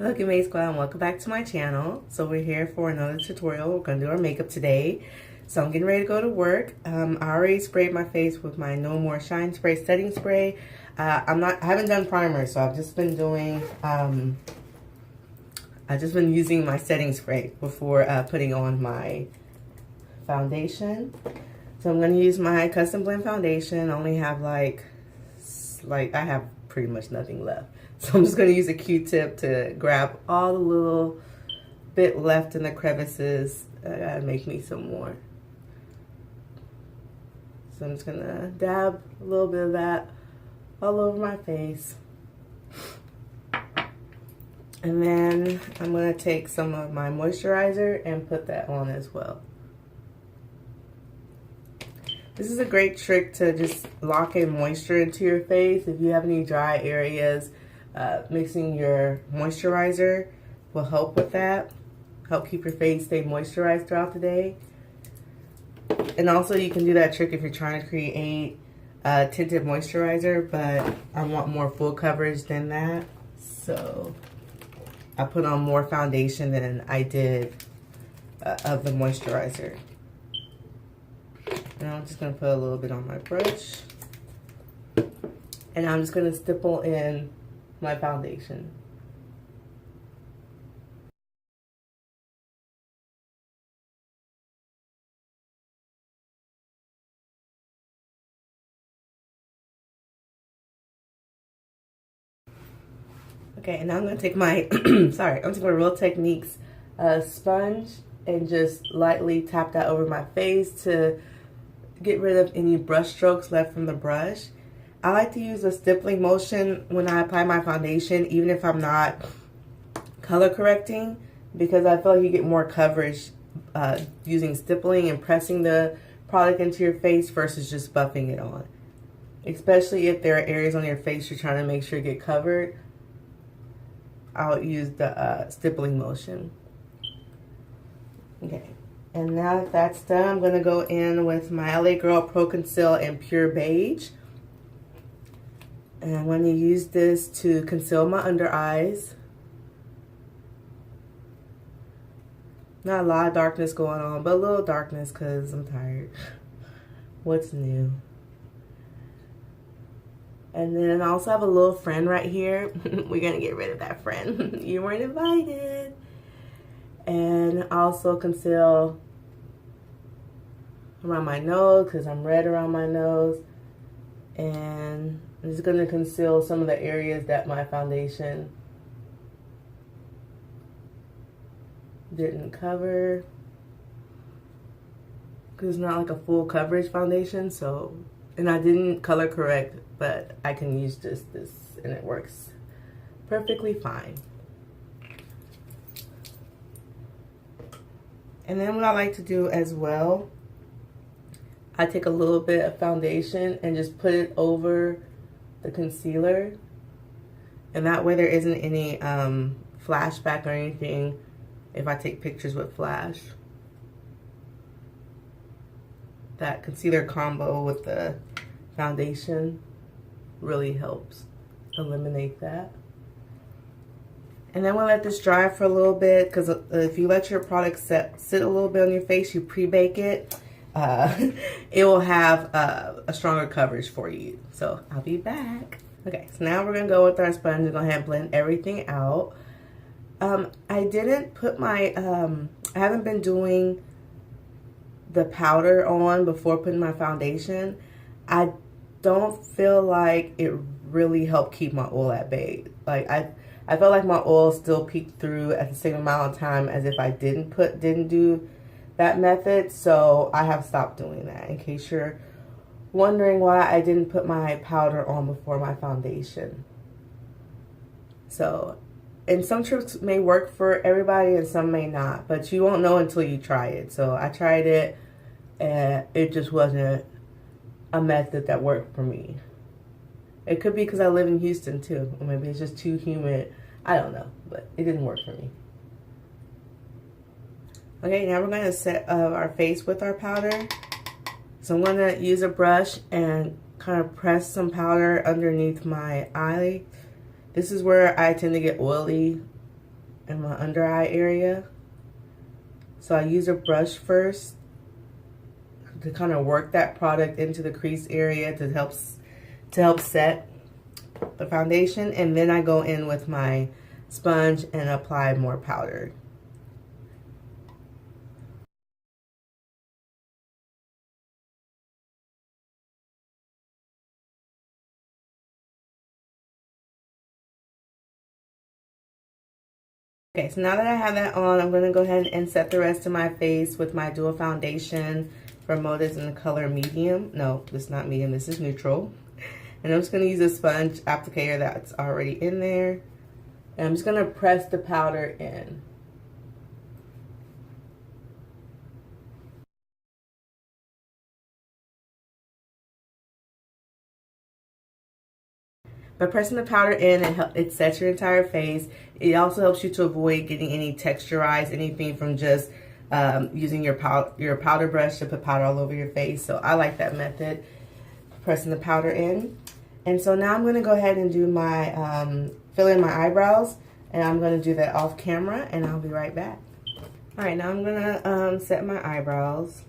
Hello Glimmer Squad and welcome back to my channel. So we're here for another tutorial. We're going to do our makeup today. So I'm getting ready to go to work. I already sprayed my face with my No More Shine Spray setting spray. I haven't done primer, so I've just been doing I've just been using my setting spray before putting on my foundation. So I'm going to use my custom blend foundation. I only have like I have pretty much nothing left. So I'm just going to use a Q-tip to grab all the little bit left in the crevices. I gotta make me some more. So I'm just going to dab a little bit of that all over my face. And then I'm going to take some of my moisturizer and put that on as well. This is a great trick to just lock in moisture into your face. If you have any dry areas, mixing your moisturizer will help with that. Help keep your face stay moisturized throughout the day. And also you can do that trick if you're trying to create a tinted moisturizer, but I want more full coverage than that. So I put on more foundation than I did of the moisturizer. And I'm just going to put a little bit on my brush. And I'm just going to stipple in my foundation. Okay, and now I'm going to take my, I'm taking my Real Techniques sponge and just lightly tap that over my face to get rid of any brush strokes left from the brush. I like to use a stippling motion when I apply my foundation, even if I'm not color correcting, because I feel like you get more coverage using stippling and pressing the product into your face versus just buffing it on. Especially if there are areas on your face you're trying to make sure you get covered, I'll use the stippling motion. Okay, and now that that's done, I'm going to go in with my LA Girl ProConceal in Pure Beige. And I'm going to use this to conceal my under eyes. Not a lot of darkness going on, but a little darkness because I'm tired. What's new? And then I also have a little friend right here. We're going to get rid of that friend. You weren't invited. And also conceal around my nose because I'm red around my nose. And I'm just going to conceal some of the areas that my foundation didn't cover. Because it's not like a full coverage foundation. So, and I didn't color correct, but I can use just this and it works perfectly fine. And then what I like to do as well, I take a little bit of foundation and just put it over the concealer. And that way there isn't any flashback or anything if I take pictures with flash. That concealer combo with the foundation really helps eliminate that. And then we'll let this dry for a little bit, because if you let your product sit a little bit on your face, you pre-bake it, it will have a stronger coverage for you. So I'll be back. Okay, so now we're going to go with our sponge and go ahead and blend everything out. I didn't put my, I haven't been doing the powder on before putting my foundation. I don't feel like it really helped keep my oil at bay. Like I felt like my oil still peeked through at the same amount of time as if I didn't do that method. So I have stopped doing that, in case you're wondering why I didn't put my powder on before my foundation. So, and some tricks may work for everybody and some may not, but you won't know until you try it. So I tried it and it just wasn't a method that worked for me. It could be because I live in Houston too, or maybe it's just too humid. I don't know, but it didn't work for me. Okay, now we're going to set our face with our powder. So I'm going to use a brush and kind of press some powder underneath my eye. This is where I tend to get oily in my under eye area. So I use a brush first to kind of work that product into the crease area to help set the foundation, and then I go in with my sponge and apply more powder. Okay, so now that I have that on, I'm going to go ahead and set the rest of my face with my dual foundation from Motives in the color medium. No, this is not medium, this is neutral. And I'm just going to use a sponge applicator that's already in there. And I'm just going to press the powder in. By pressing the powder in, it sets your entire face. It also helps you to avoid getting any texturized anything from just using your powder brush to put powder all over your face. So I like that method, pressing the powder in. And so now I'm going to go ahead and do my, fill in my eyebrows. And I'm going to do that off camera, and I'll be right back. All right, now I'm going to set my eyebrows.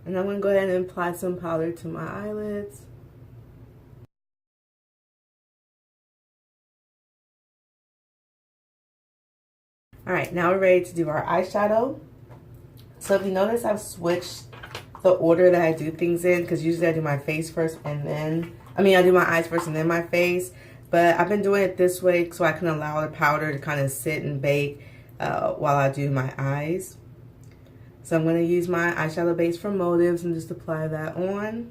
And I'm going to go ahead and apply some powder to my eyelids. All right, now we're ready to do our eyeshadow. So if you notice, I've switched the order that I do things in, because usually I do my face first and then, I do my eyes first and then my face. But I've been doing it this way so I can allow the powder to kind of sit and bake while I do my eyes. So I'm going to use my eyeshadow base from Motives and just apply that on.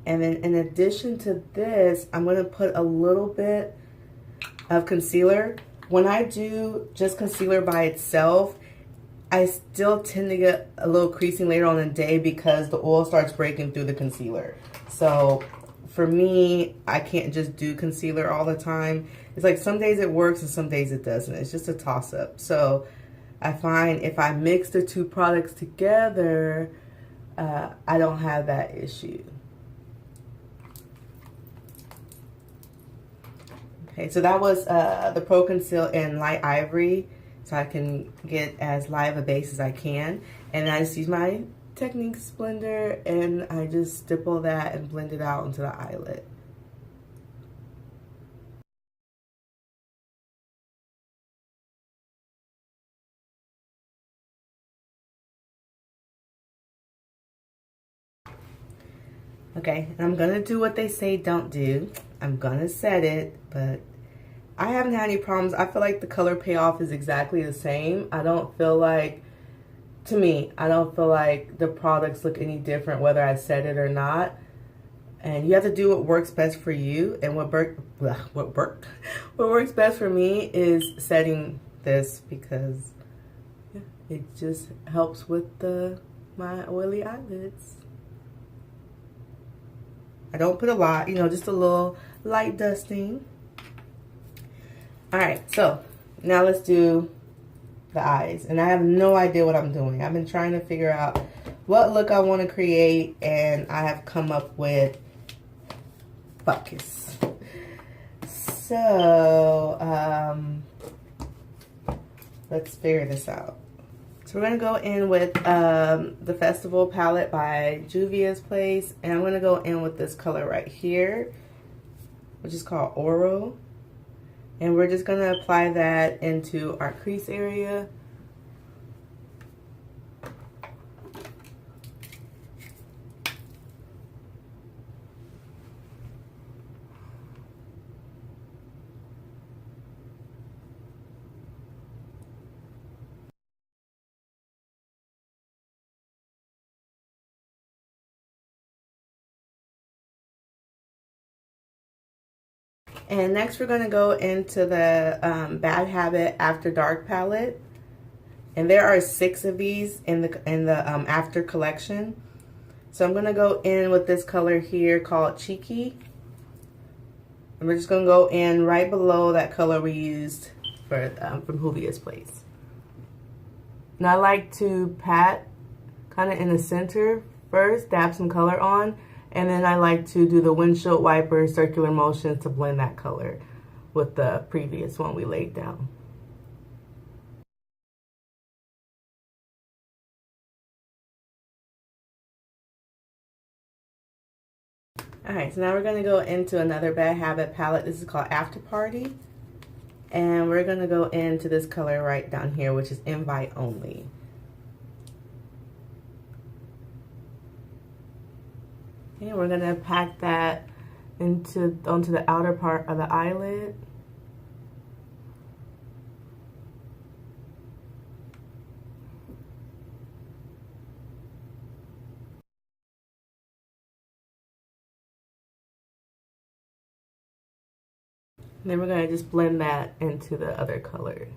And then in addition to this, I'm going to put a little bit of concealer. When I do just concealer by itself, I still tend to get a little creasing later on in the day because the oil starts breaking through the concealer. So for me, I can't just do concealer all the time. It's like some days it works and some days it doesn't. It's just a toss-up. So I find if I mix the two products together, I don't have that issue. Okay, so that was the ProConceal in Light Ivory, so I can get as light of a base as I can. And I just use my Techniques blender and I just stipple that and blend it out into the eyelid. Okay, and I'm gonna do what they say don't do. I'm gonna set it, but I haven't had any problems. I feel like the color payoff is exactly the same. I don't feel like, to me, I don't feel like the products look any different whether I set it or not. And you have to do what works best for you. And what works best for me is setting this, because it just helps with my oily eyelids. I don't put a lot, just a little light dusting. All right, so now let's do the eyes. And I have no idea what I'm doing. I've been trying to figure out what look I want to create, and I have come up with buckets. So, let's figure this out. So we're going to go in with the Festival palette by Juvia's Place. And I'm going to go in with this color right here, which is called Oro. And we're just going to apply that into our crease area. And next we're going to go into the Bad Habit After Dark palette. And there are 6 of these in the After collection. So I'm going to go in with this color here called Cheeky. And we're just going to go in right below that color we used for from Juvia's Place. And I like to pat kind of in the center first, dab some color on, and then I like to do the windshield wiper circular motions to blend that color with the previous one we laid down. Alright, so now we're going to go into another Bad Habit palette. This is called After Party. And we're going to go into this color right down here, which is Invite Only. And we're going to pack that onto the outer part of the eyelid. And then we're going to just blend that into the other color.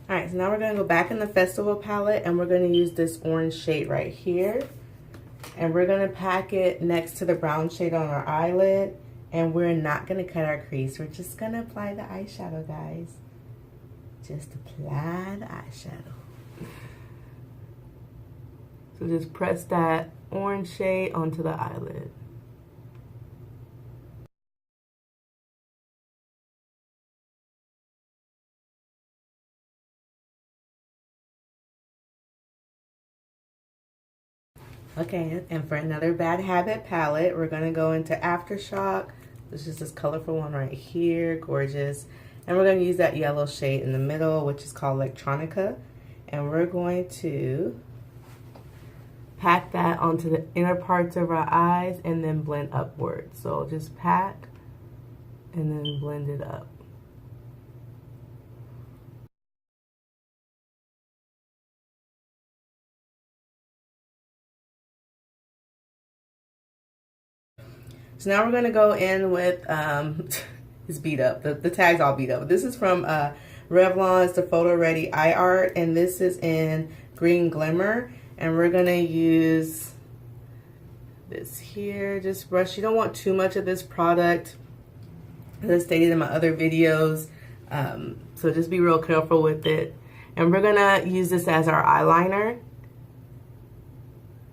Alright, so now we're going to go back in the Festival palette and we're going to use this orange shade right here. And we're going to pack it next to the brown shade on our eyelid. And we're not going to cut our crease. We're just going to apply the eyeshadow, guys. Just apply the eyeshadow. So just press that orange shade onto the eyelid. Okay, and for another Bad Habit palette, we're going to go into Aftershock. This is this colorful one right here, gorgeous. And we're going to use that yellow shade in the middle, which is called Electronica. And we're going to pack that onto the inner parts of our eyes and then blend upward. So just pack and then blend it up. So now we're going to go in with, it's beat up. The tag's all beat up. This is from Revlon. It's the PhotoReady Eye Art. And this is in Green Glimmer. And we're going to use this here. Just brush. You don't want too much of this product, as I stated in my other videos. So just be real careful with it. And we're going to use this as our eyeliner.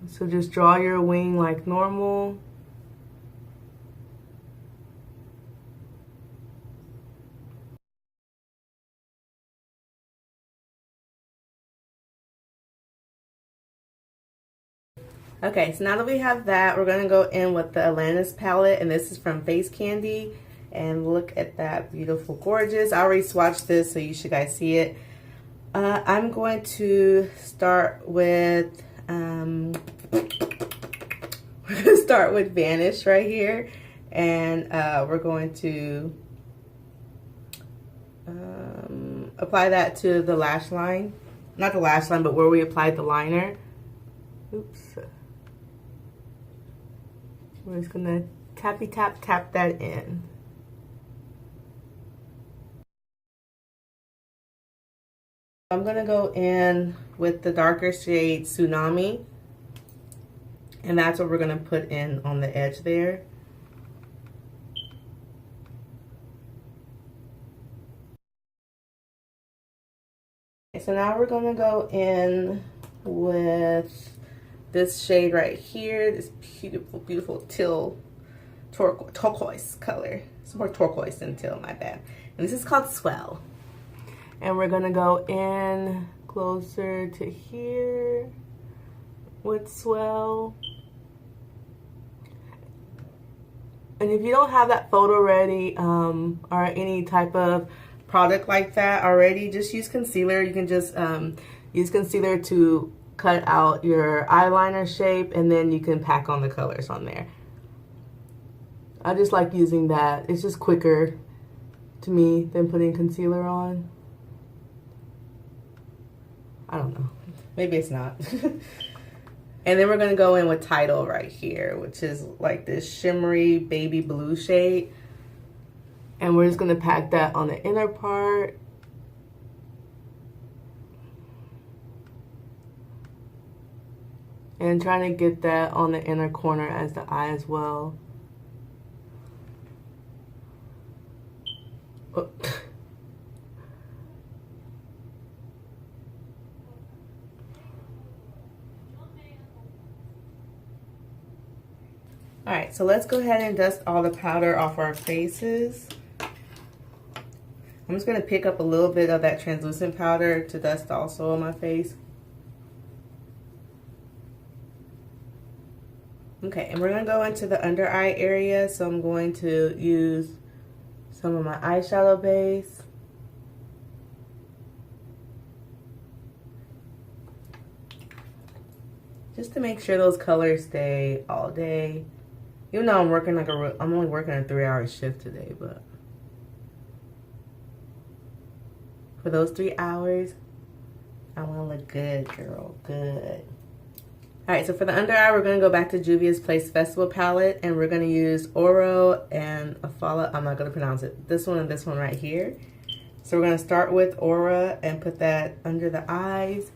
So just draw your wing like normal. Okay, so now that we have that, we're going to go in with the Atlantis palette, and this is from Face Candy. And look at that, beautiful, gorgeous. I already swatched this, so you should guys see it. I'm going to start with, we're going to start with Vanish right here. And we're going to apply that to the lash line. Not the lash line, but where we applied the liner. Oops. We're just gonna tappy tap tap that in. I'm gonna go in with the darker shade Tsunami, and that's what we're gonna put in on the edge there. Okay, so now we're gonna go in with this shade right here, this beautiful, beautiful teal turquoise color. It's more turquoise than teal, my bad. And this is called Swell. And we're gonna go in closer to here with Swell. And if you don't have that PhotoReady or any type of product like that already, just use concealer. You can just use concealer to cut out your eyeliner shape, and then you can pack on the colors on there. I just like using that. It's just quicker to me than putting concealer on. I don't know. Maybe it's not. And then we're going to go in with Tidal right here, which is like this shimmery baby blue shade. And we're just going to pack that on the inner part. And trying to get that on the inner corner as the eye as well. Oh. Alright, so let's go ahead and dust all the powder off our faces. I'm just going to pick up a little bit of that translucent powder to dust also on my face. Okay, and we're going to go into the under eye area, so I'm going to use some of my eyeshadow base. Just to make sure those colors stay all day. Even though I'm working like I'm only working a 3-hour shift today, but for those 3 hours, I want to look good, girl, good. Alright, so for the under eye, we're going to go back to Juvia's Place Festival palette, and we're going to use Oro and Afala. I'm not going to pronounce it. This one and this one right here. So we're going to start with Aura and put that under the eyes.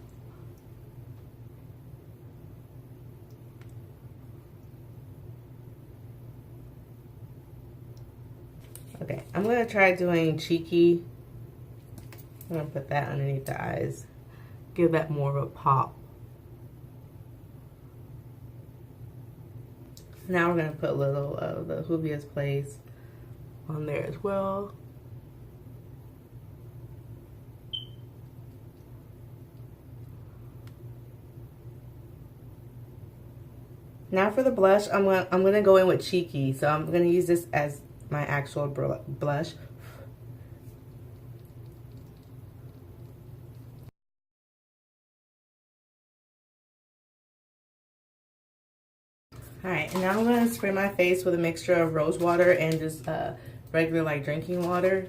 Okay, I'm going to try doing Cheeky. I'm going to put that underneath the eyes. Give that more of a pop. Now we're going to put a little of the Juvia's Place on there as well. Now for the blush, I'm gonna go in with Cheeky. So I'm going to use this as my actual blush. Alright, and now I'm going to spray my face with a mixture of rose water and just regular like drinking water.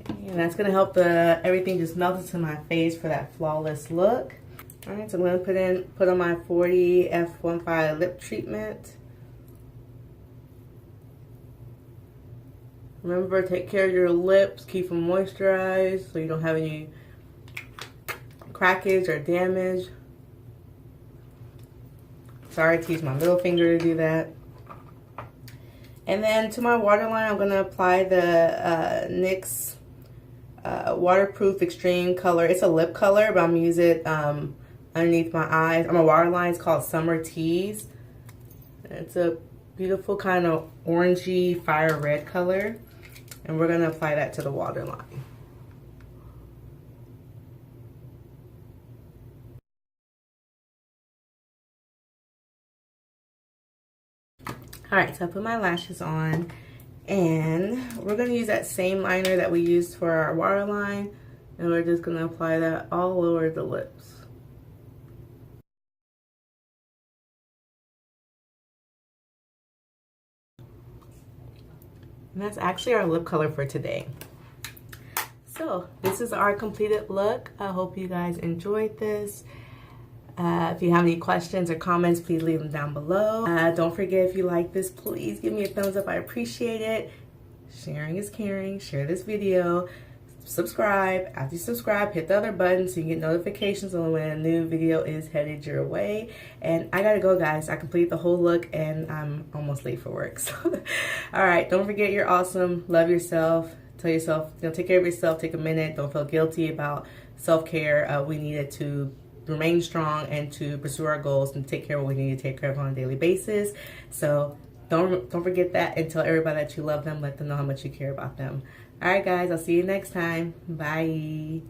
And that's going to help everything just melt into my face for that flawless look. Alright, so I'm going to put on my 40 F15 lip treatment. Remember, take care of your lips, keep them moisturized so you don't have any crackage or damage. Sorry, to use my middle finger to do that. And then to my waterline, I'm going to apply the NYX Waterproof Extreme Color. It's a lip color, but I'm going to use it underneath my eyes. On my waterline, it's called Summer Tease. It's a beautiful kind of orangey fire red color. And we're going to apply that to the waterline. Alright, so I put my lashes on, and we're going to use that same liner that we used for our waterline, and we're just going to apply that all over the lips. And that's actually our lip color for today. So this is our completed look. I hope you guys enjoyed this. If you have any questions or comments, please leave them down below. Don't forget, if you like this, please give me a thumbs up. I appreciate it. Sharing is caring. Share this video. Subscribe. After you subscribe, hit the other button so you get notifications on when a new video is headed your way. And I gotta go, guys. I completed the whole look and I'm almost late for work. So, all right, don't forget, you're awesome. Love yourself. Tell yourself, take care of yourself. Take a minute. Don't feel guilty about self-care. We need it to remain strong and to pursue our goals and take care of what we need to take care of on a daily basis. So don't forget that, and tell everybody that you love them. Let them know how much you care about them. All right, guys, I'll see you next time. Bye.